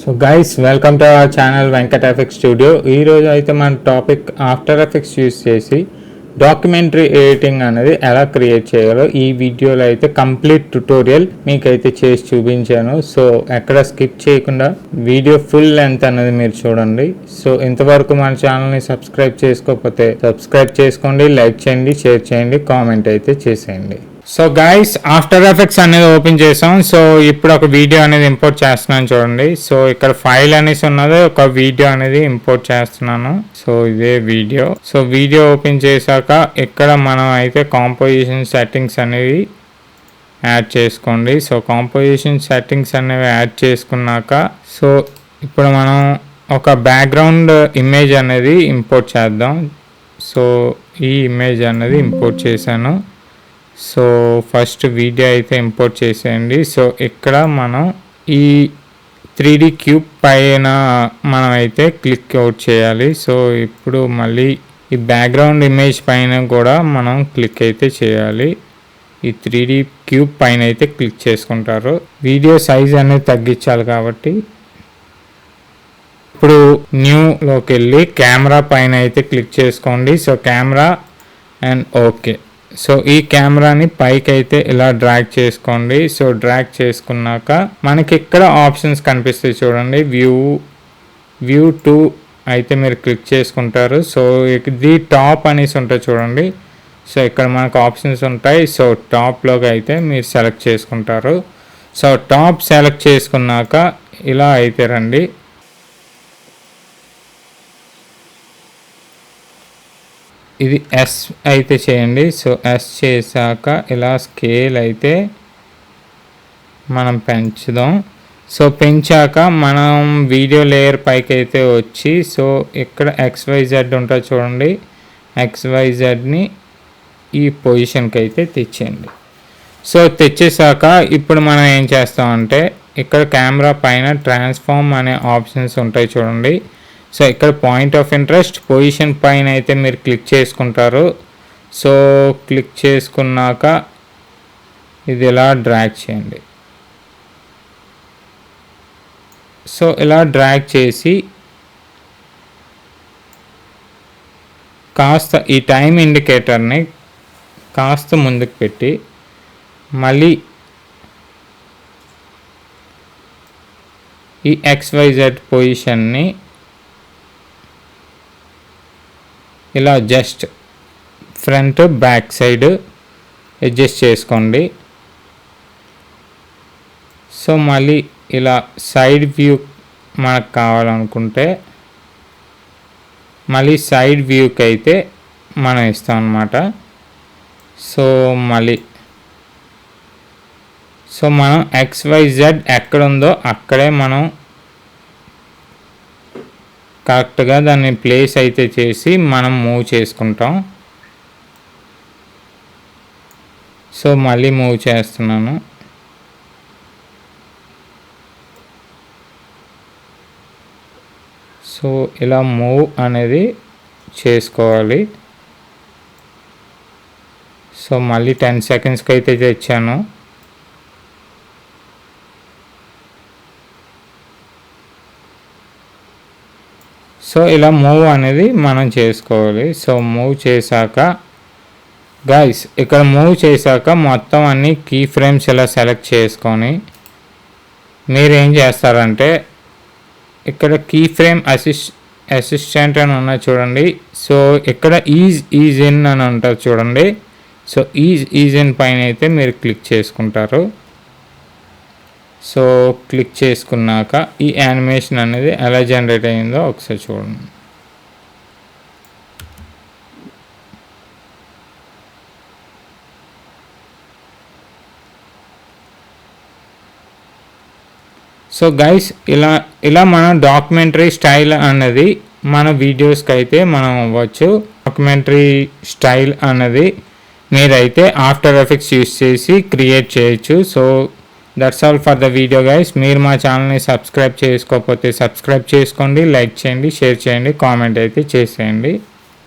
So guys, welcome to our channel Venkat FX Studio. ఈ రోజు అయితే మన టాపిక్ ఆఫ్టర్ ఎఫెక్ట్స్ యూస్ చేసి డాక్యుమెంటరీ ఎడిటింగ్ అనేది ఎలా క్రియేట్ చేయాలో ఈ వీడియోలో అయితే కంప్లీట్ ట్యుటోరియల్ మీకైతే చేసి చూపించాను. సో ఎక్కడ స్కిప్ చేయకుండా వీడియో ఫుల్ లెంత్ అనేది మీరు చూడండి. సో ఇంతవరకు మన ఛానల్ని సబ్స్క్రైబ్ చేసుకోకపోతే సబ్స్క్రైబ్ చేసుకోండి, లైక్ చేయండి, షేర్ చేయండి, కామెంట్ అయితే చేసేయండి. సో గైస్, ఆఫ్టర్ ఎఫెక్ట్స్ అనేది ఓపెన్ చేసాం. సో ఇప్పుడు ఒక వీడియో అనేది ఇంపోర్ట్ చేస్తున్నాను చూడండి. సో ఇక్కడ ఫైల్ అనేసి ఉన్నది, ఒక వీడియో అనేది ఇంపోర్ట్ చేస్తున్నాను. సో ఇదే వీడియో. సో వీడియో ఓపెన్ చేశాక ఇక్కడ మనం అయితే కాంపోజిషన్ సెట్టింగ్స్ అనేవి యాడ్ చేసుకోండి. సో కాంపోజిషన్ సెట్టింగ్స్ అనేవి యాడ్ చేసుకున్నాక సో ఇప్పుడు మనం ఒక బ్యాక్గ్రౌండ్ ఇమేజ్ అనేది ఇంపోర్ట్ చేద్దాం. సో ఈ ఇమేజ్ అనేది ఇంపోర్ట్ చేశాను. సో ఫస్ట్ వీడియో అయితే ఇంపోర్ట్ చేసేయండి. సో ఇక్కడ మనం ఈ 3D క్యూబ్ పైన మనం అయితే క్లిక్ అవుట్ చేయాలి. సో ఇప్పుడు మళ్ళీ ఈ బ్యాక్గ్రౌండ్ ఇమేజ్ పైన కూడా మనం క్లిక్ అయితే చేయాలి. ఈ 3D క్యూబ్ పైన అయితే క్లిక్ చేసుకుంటారు. వీడియో సైజ్ అనేది తగ్గించాలి కాబట్టి ఇప్పుడు న్యూలోకి వెళ్ళి కెమెరా పైన అయితే క్లిక్ చేసుకోండి. So camera and okay. So ఈ కెమెరాని పైకి అయితే ఇలా డ్రాగ్ చేసుకోండి. సో డ్రాగ్ చేసుకున్నాక మనకి ఇక్కడ ఆప్షన్స్ కనిపిస్తాయి చూడండి. వ్యూ 2 అయితే మీరు క్లిక్ చేసుకుంటారు. సో ఇది టాప్ అనేసి ఉంటుంది చూడండి. సో ఇక్కడ మనకు ఆప్షన్స్ ఉంటాయి. సో టాప్లోకి అయితే మీరు సెలెక్ట్ చేసుకుంటారు. సో టాప్ సెలెక్ట్ చేసుకున్నాక ఇలా అయితే రండి. ఇది ఎస్ అయితే చేయండి. సో ఎస్ చేశాక ఇలా స్కేల్ అయితే మనం పెంచుదాం. సో పెంచాక మనం వీడియో లేయర్ పైకి అయితే వచ్చి సో ఇక్కడ XYZ ఉంటుంది చూడండి. XYZని ఈ పొజిషన్కి అయితే తెచ్చేయండి. సో తెచ్చేసాక ఇప్పుడు మనం ఏం చేస్తామంటే ఇక్కడ కెమెరా పైన ట్రాన్స్ఫార్మ్ అనే ఆప్షన్స్ ఉంటాయి చూడండి. సో ఇక్కడ పాయింట్ ఆఫ్ ఇంట్రెస్ట్ పొజిషన్ పైన అయితే మీరు క్లిక్ చేసుకుంటారు. సో క్లిక్ చేసుకున్నాక ఇది ఇలా డ్రాగ్ చేయండి. సో ఇలా డ్రాగ్ చేసి కాస్త ఈ టైం ఇండికేటర్ని కాస్త ముందుకు పెట్టి మళ్ళీ ఈ XYZ పొజిషన్ని ఇలా just front back side adjust చేసుకోండి. సో మళ్ళీ ఇలా సైడ్ వ్యూ మనకు కావాలనుకుంటే మళ్ళీ సైడ్ వ్యూకి అయితే మనం ఇస్తాం అన్నమాట. సో మళ్ళీ సో మనం XYZ ఎక్కడుందో అక్కడే మనం కరెక్ట్గా దాన్ని ప్లేస్ అయితే చేసి మనం మూవ్ చేసుకుంటాం. సో మళ్ళీ మూవ్ చేస్తున్నాను. సో ఇలా మూవ్ అనేది చేసుకోవాలి. సో మళ్ళీ 10 సెకండ్స్కి అయితే తెచ్చాను. సో ఇలా మూవ్ అనేది మనం చేసుకోవాలి. సో మూవ్ చేశాక గైస్ ఇక్కడ మూవ్ చేశాక మొత్తం అన్ని కీ ఫ్రేమ్స్ ఇలా సెలెక్ట్ చేసుకొని మీరు ఏం చేస్తారంటే ఇక్కడ కీ ఫ్రేమ్ అసిస్టెంట్ అని ఉన్నది చూడండి. సో ఇక్కడ ఈజ్ ఇన్ అని ఉంటుంది చూడండి. సో ఈజ్ ఇన్ పైన అయితే మీరు క్లిక్ చేసుకుంటారు. సో క్లిక్ చేసుకున్నాక ఈ యానిమేషన్ అనేది ఎలా జనరేట్ అయ్యిందో ఒకసారి చూడండి. సో గైస్ ఇలా మన డాక్యుమెంటరీ స్టైల్ అన్నది మన వీడియోస్కి అయితే మనం అవ్వచ్చు. డాక్యుమెంటరీ స్టైల్ అన్నది మీరైతే ఆఫ్టర్ ఎఫెక్ట్స్ యూస్ చేసి క్రియేట్ చేయొచ్చు. So that's all for the video guys. మీరు మా ఛానల్ని సబ్స్క్రైబ్ చేసుకోకపోతే సబ్స్క్రైబ్ చేసుకోండి, లైక్ చేయండి, షేర్ చేయండి, కామెంట్ అయితే చేసేయండి.